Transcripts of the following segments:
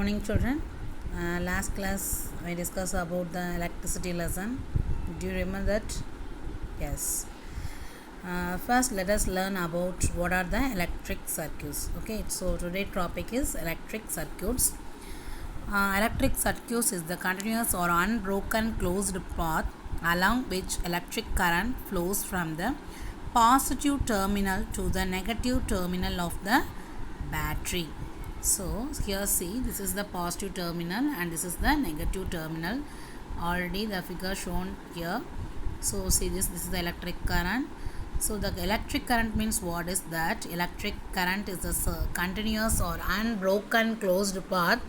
Morning children. Last class we discussed about the electricity lesson. Do you remember that? Yes. First let us learn about what are the electric circuits. Okay, so today's topic is electric circuits. Electric circuits is the continuous or unbroken closed path along which electric current flows from the positive terminal to the negative terminal of the battery. So here see, this is the positive terminal and this is the negative terminal. Already the figure shown here. So see this is the electric current. So the electric current means what is that? Electric current is a continuous or unbroken closed path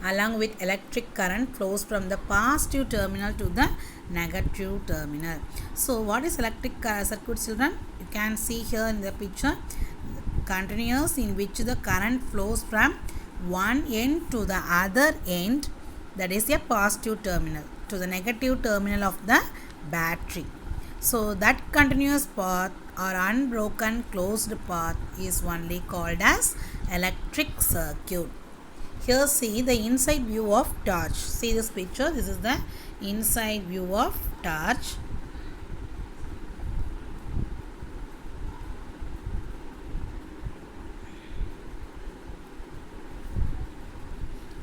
along with electric current flows from the positive terminal to the negative terminal. So what is electric circuit, children? You can see here in the picture, continuous in which the current flows from one end to the other end, that is a positive terminal, to the negative terminal of the battery. So that continuous path or unbroken closed path is only called as electric circuit. Here see the inside view of torch. See this picture, this is the inside view of torch.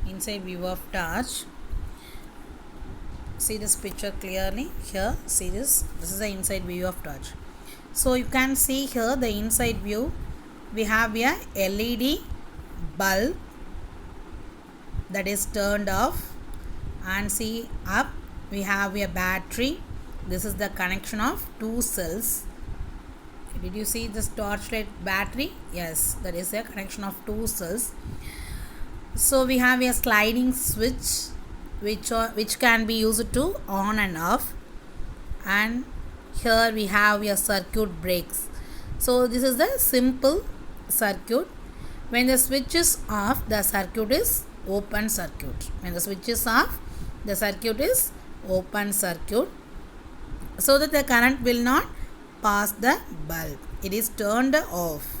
Inside view of torch. See this picture clearly here. See this is the inside view of torch. So you can see here the inside view. We have a LED bulb that is turned off, and see up we have a battery. This is the connection of two cells. Did you see this torchlight battery? Yes, that is a connection of two cells. So we have a sliding switch which can be used to on and off, and here we have a circuit breaks. So this is the simple circuit. When the switch is off, the circuit is open circuit. When the switch is off, the circuit is open circuit, so that the current will not pass the bulb. It is turned off.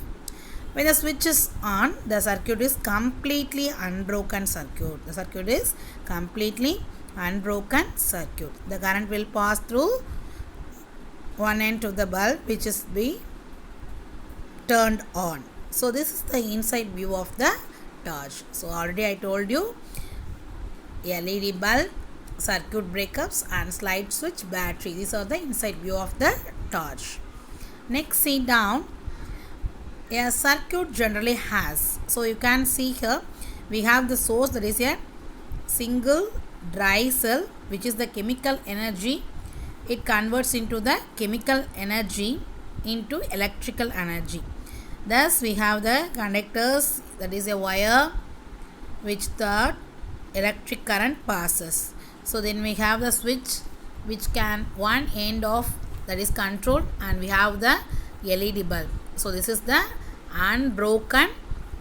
When the switch is on, the circuit is completely unbroken circuit. The circuit is completely unbroken circuit. The current will pass through one end of the bulb, which is be turned on. So this is the inside view of the torch. So already I told you, LED bulb, circuit breakups and slide switch battery. These are the inside view of the torch. Next, see down. A circuit generally has, so you can see here we have the source, that is a single dry cell, which is the chemical energy. It converts into the chemical energy into electrical energy. Thus we have the conductors, that is a wire which the electric current passes. So then we have the switch which can one end of, that is controlled, and we have the LED bulb. So this is the unbroken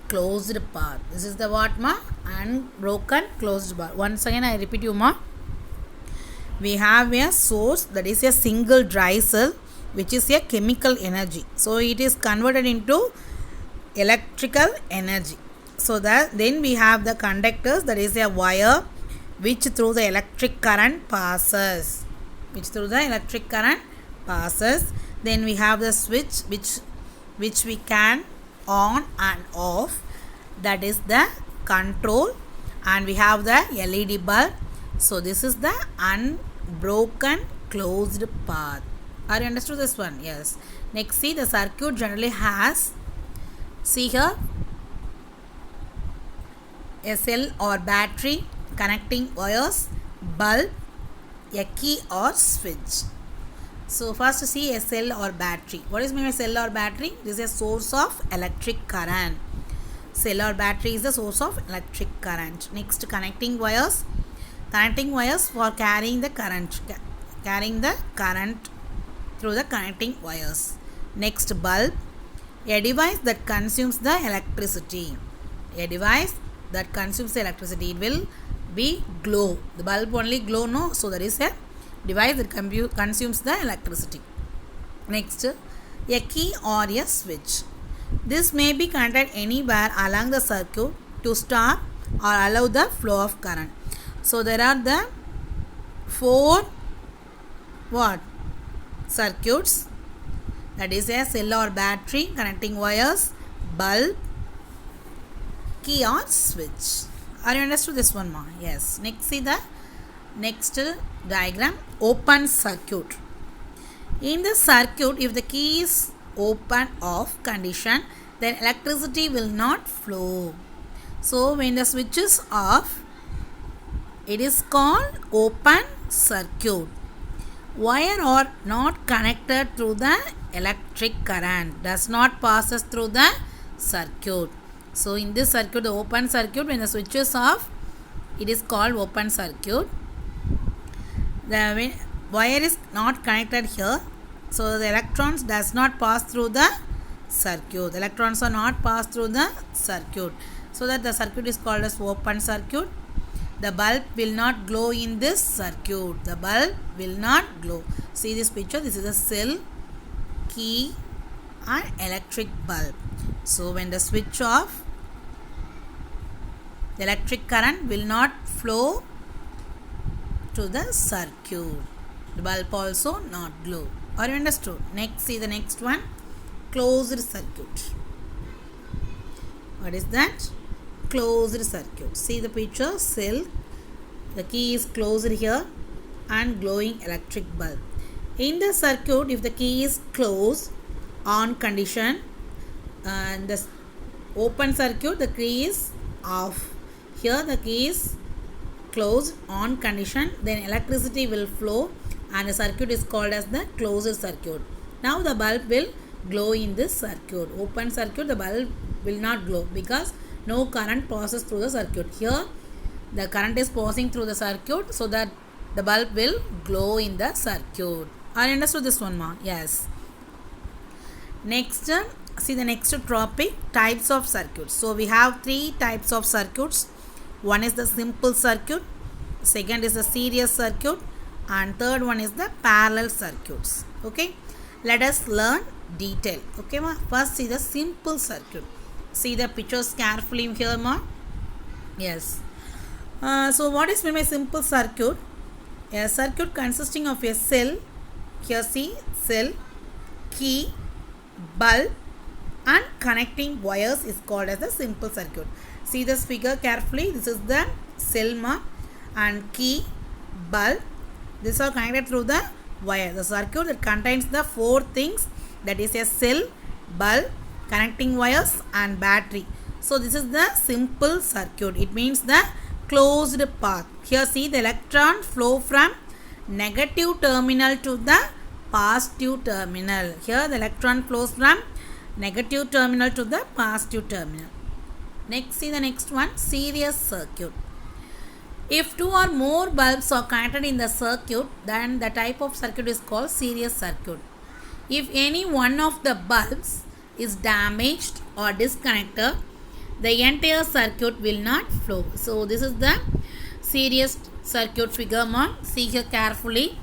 closed path. This is the what ma? Unbroken closed path. Once again I repeat you ma. We have a source, that is a single dry cell, which is a chemical energy. So it is converted into electrical energy. So that then we have the conductors, that is a wire which through the electric current passes. Then we have the switch which we can on and off, that is the control, and we have the LED bulb. So this is the unbroken closed path. Are you understood this one? Yes. Next, see the circuit generally has, see here, a cell or battery, connecting wires, bulb, a key or switch. So first see a cell or battery. What is mean by cell or battery? This is a source of electric current. Cell or battery is the source of electric current. Next, connecting wires. Connecting wires for carrying the current through the connecting wires. Next, bulb. A device that consumes the electricity. It will be glow. The bulb only glow, no? So there is a device that consumes the electricity. Next, a key or a switch. This may be connected anywhere along the circuit to start or allow the flow of current. So there are the 4 what circuits, that is a cell or battery, connecting wires, bulb, key or switch. Are you understood this one more? Yes. Next, see the next diagram, open circuit. In the circuit, if the key is open off condition, then electricity will not flow. So when the switch is off, it is called open circuit. Wire are not connected through the electric current, does not passes through the circuit. So in this circuit, the open circuit, when the switch is off, it is called open circuit. The wire is not connected here, so the electrons does not pass through the circuit. The electrons are not passed through the circuit, so that the circuit is called as open circuit. The bulb will not glow in this circuit. The bulb will not glow. See this picture. This is a cell, key and electric bulb. So when the switch off, the electric current will not flow to the circuit. The bulb also not glow. Are you understood? Next, see the next one, closed circuit. What is that? Closed circuit. See the picture, cell, the key is closed here and glowing electric bulb. In the circuit, if the key is closed on condition and the open circuit, the key is off. Here the key is closed on condition, then electricity will flow and the circuit is called as the closed circuit. Now the bulb will glow in this circuit. Open circuit, the bulb will not glow because no current passes through the circuit. Here the current is passing through the circuit, so that the bulb will glow in the circuit. Are you understood this one ma? Yes. Next, see the next topic, types of circuits. So we have 3 types of circuits. One is the simple circuit, second is the series circuit, and third one is the parallel circuits. Okay, let us learn detail. Okay ma? First see the simple circuit. See the pictures carefully here ma? Yes. So what is meant by simple circuit? A circuit consisting of a cell, here see cell, key, bulb and connecting wires is called as the simple circuit. See this figure carefully. This is the cell ma, and key, bulb. These are connected through the wire. The circuit that contains the 4 things, that is a cell, bulb, connecting wires and battery. So this is the simple circuit. It means the closed path. Here see the electron flow from negative terminal to the positive terminal. Here the electron flows from negative terminal to the positive terminal. Next, see the next one, series circuit. If 2 or more bulbs are connected in the circuit, then the type of circuit is called series circuit. If any one of the bulbs is damaged or disconnected, the entire circuit will not flow. So this is the series circuit figure ma. See here carefully.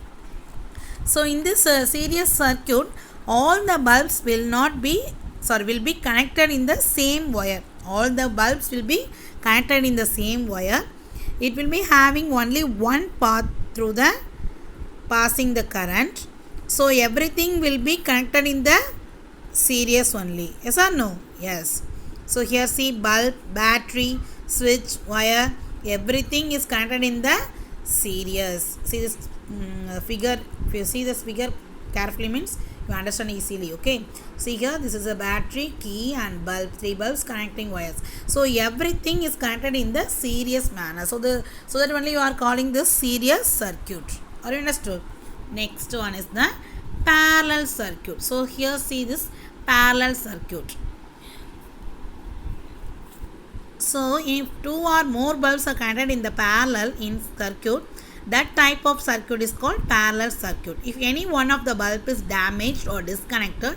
So in this series circuit, all the bulbs will be connected in the same wire. All the bulbs will be connected in the same wire. It will be having only one path through the passing the current. So everything will be connected in the series only. Yes or no? Yes. So here see bulb, battery, switch, wire, everything is connected in the series. See this figure. If you see this figure carefully means you understand easily. Okay. See here, this is a battery, key and bulb, 3 bulbs connecting wires. So everything is connected in the series manner. So that only you are calling this series circuit. Are you understood? Next one is the parallel circuit. So here see this parallel circuit. So if 2 or more bulbs are connected in the parallel in circuit, that type of circuit is called parallel circuit. If any one of the bulb is damaged or disconnected,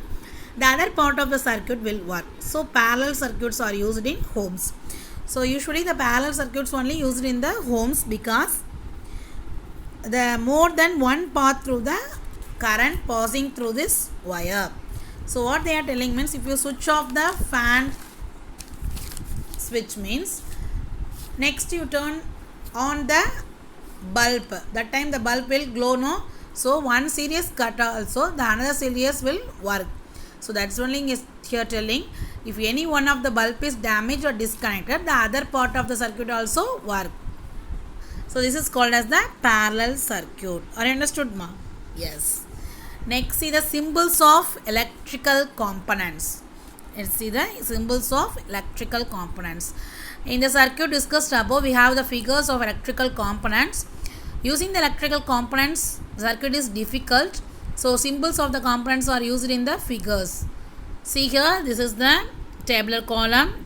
the other part of the circuit will work. So parallel circuits are used in homes. So usually the parallel circuits only used in the homes because the more than one path through the current passing through this wire. So what they are telling means, if you switch off the fan switch means Next you turn on the bulb. That time the bulb will glow, no? So one series cut also, the another series will work. So that's only is here telling, if any one of the bulb is damaged or disconnected, the other part of the circuit also work. So this is called as the parallel circuit. Are you understood, ma? Yes. Next, see the symbols of electrical components. Let's see the symbols of electrical components. In the circuit discussed above, we have the figures of electrical components. Using the electrical components, circuit is difficult. So symbols of the components are used in the figures. See here, this is the tabular column.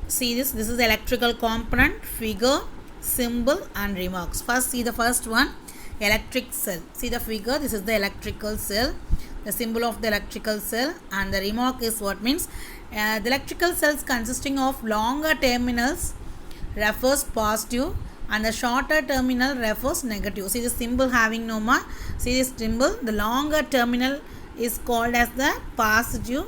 See this is the electrical component, figure, symbol and remarks. First see the first one, electric cell. See the figure, this is the electrical cell, the symbol of the electrical cell, and the remark is what means the electrical cells consisting of longer terminals refers positive and the shorter terminal refers negative. See the symbol having no more. See this symbol, the longer terminal is called as the positive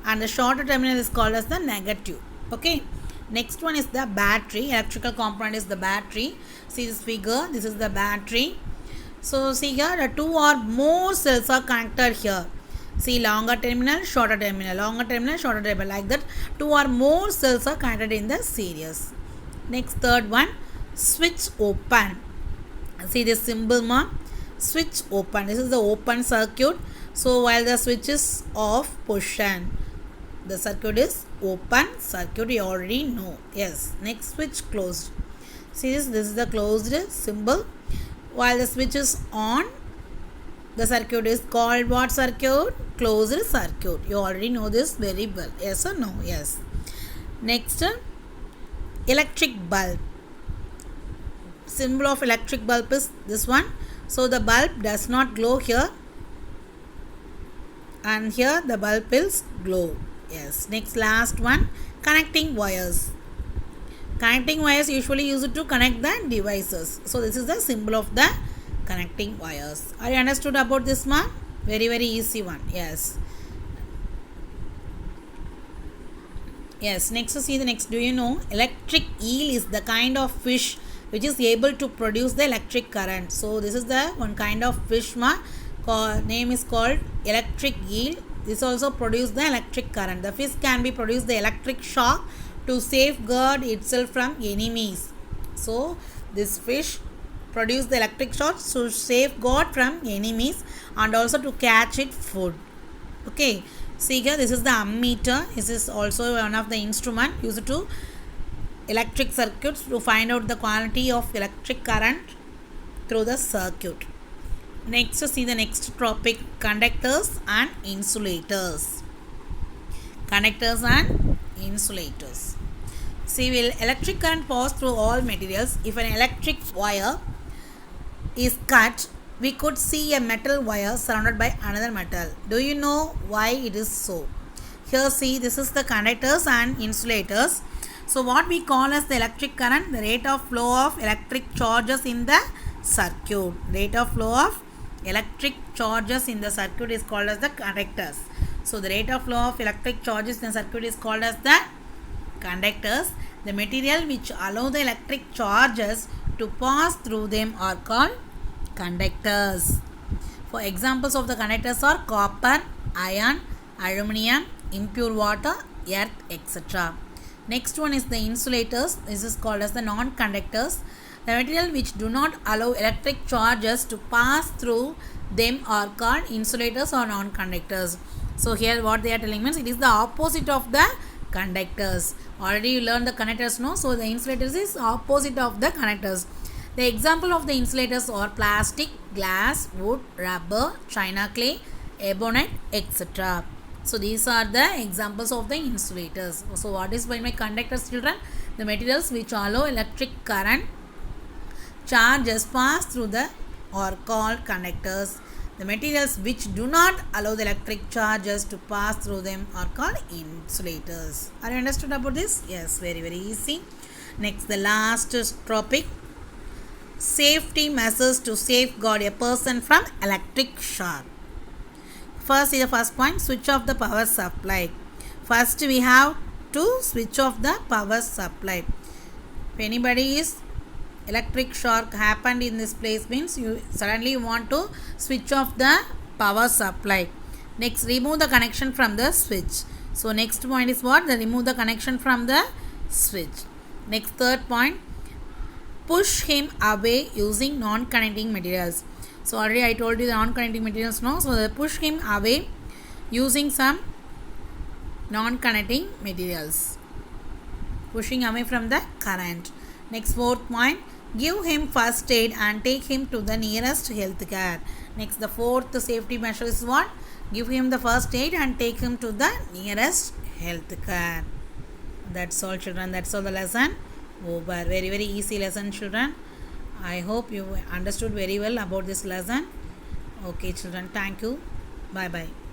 and the shorter terminal is called as the negative. Okay. Next one is the battery. Electrical component is the battery. See this figure, this is the battery. So see here, the two or more cells are connected here. See longer terminal, shorter terminal, longer terminal, shorter terminal, like that. Two or more cells are connected in the series. Next, third one, switch open. See this symbol, ma? Switch open. This is the open circuit. So while the switch is off, push on. The circuit is open circuit, you already know. Yes. Next, switch closed. See this is the closed symbol. While the switch is on, the circuit is called what circuit? Closed circuit. You already know this very well. Yes or no? Yes. Next, electric bulb. Symbol of electric bulb is this one. So the bulb does not glow here, and here the bulb will glow. Yes. Next, last one, connecting wires. Connecting wires usually used to connect the devices. So this is the symbol of the connecting wires. Are you understood about this, ma? Very easy one. Yes. Yes. Next, see the next. Do you know electric eel is the kind of fish which is able to produce the electric current? So this is the one kind of fish, ma. Name is called electric eel. This also produces the electric current. The fish can be produced the electric shock to safeguard itself from enemies. So this fish produce the electric shock to safeguard from enemies and also to catch it food. Okay. See here, this is the ammeter. This is also one of the instrument used to electric circuits to find out the quantity of electric current through the circuit. Next, see the next topic, conductors and insulators. Conductors and insulators. See, will electric current pass through all materials? If an electric wire is cut, we could see a metal wire surrounded by another metal. Do you know why it is so? Here see, this is the conductors and insulators. So what we call as the electric current, the rate of flow of electric charges in the circuit. Rate of flow of electric charges in the circuit is called as the conductors. So the rate of flow of electric charges in the circuit is called as the conductors. The material which allow the electric charges to pass through them are called conductors. For examples of the conductors are copper, iron, aluminium, impure water, earth, etc. Next one is the insulators. This is called as the non-conductors. The material which do not allow electric charges to pass through them are called insulators or non-conductors. So here what they are telling means it is the opposite of the conductors. Already you learned the conductors, no? So the insulators is opposite of the conductors. The example of the insulators are plastic, glass, wood, rubber, china clay, ebonite, etc. So these are the examples of the insulators. So what is by my conductors, children? The materials which allow electric current charges pass through the are called conductors. The materials which do not allow the electric charges to pass through them are called insulators. Are you understood about this? Yes, very easy. Next, the last topic, safety measures to safeguard a person from electric shock. First is the first point, switch off the power supply. First we have to switch off the power supply. If anybody is electric shock happened in this place means you suddenly want to switch off the power supply. Next, remove the connection from the switch. So next point is what? The remove the connection from the switch. Next, third point, push him away using non-connecting materials. So already I told you the non-connecting materials, no? So the push him away using some non-connecting materials, pushing away from the current. Next, fourth point, give him first aid and take him to the nearest health care. Next, the fourth safety measure is what? Give him the first aid and take him to the nearest health care. That's all, children. That's all the lesson over. Very, very easy lesson, children. I hope you understood very well about this lesson. Okay, children. Thank you. Bye bye.